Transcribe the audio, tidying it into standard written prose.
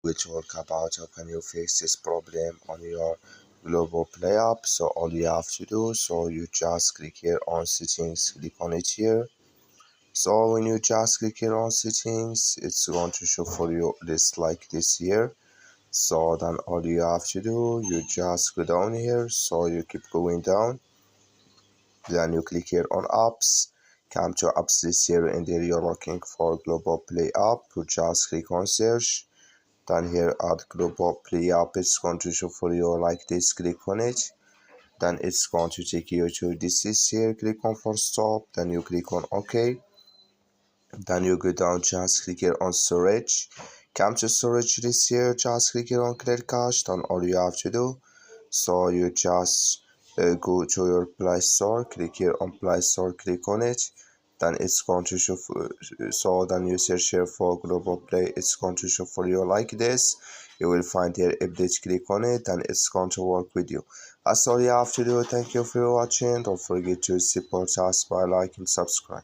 will talk about how can you fix this problem on your Globoplay app. So all you have to do, so you just click here on settings, click on it here. So when you just click here on settings, it's going to show for you this like this here. So then all you have to do, you just go down here, so you keep going down, then you click here on apps, come to apps list here, and there you're looking for Globoplay app. You just click on search, then here at Globoplay app, it's going to show for you like this, click on it, then it's going to take you to this list here, click on for stop, then you click on OK, then you go down, just click here on storage, come to storage list here, just click here on clear cache. Then all you have to do, so you just go to your Play Store, click here on Play Store, click on it, then it's going to show so then you search here for Globoplay, it's going to show for you like this. You will find here update, click on it, and it's going to work with you. That's all you have to do. Thank you for watching. Don't forget to support us by liking, subscribe.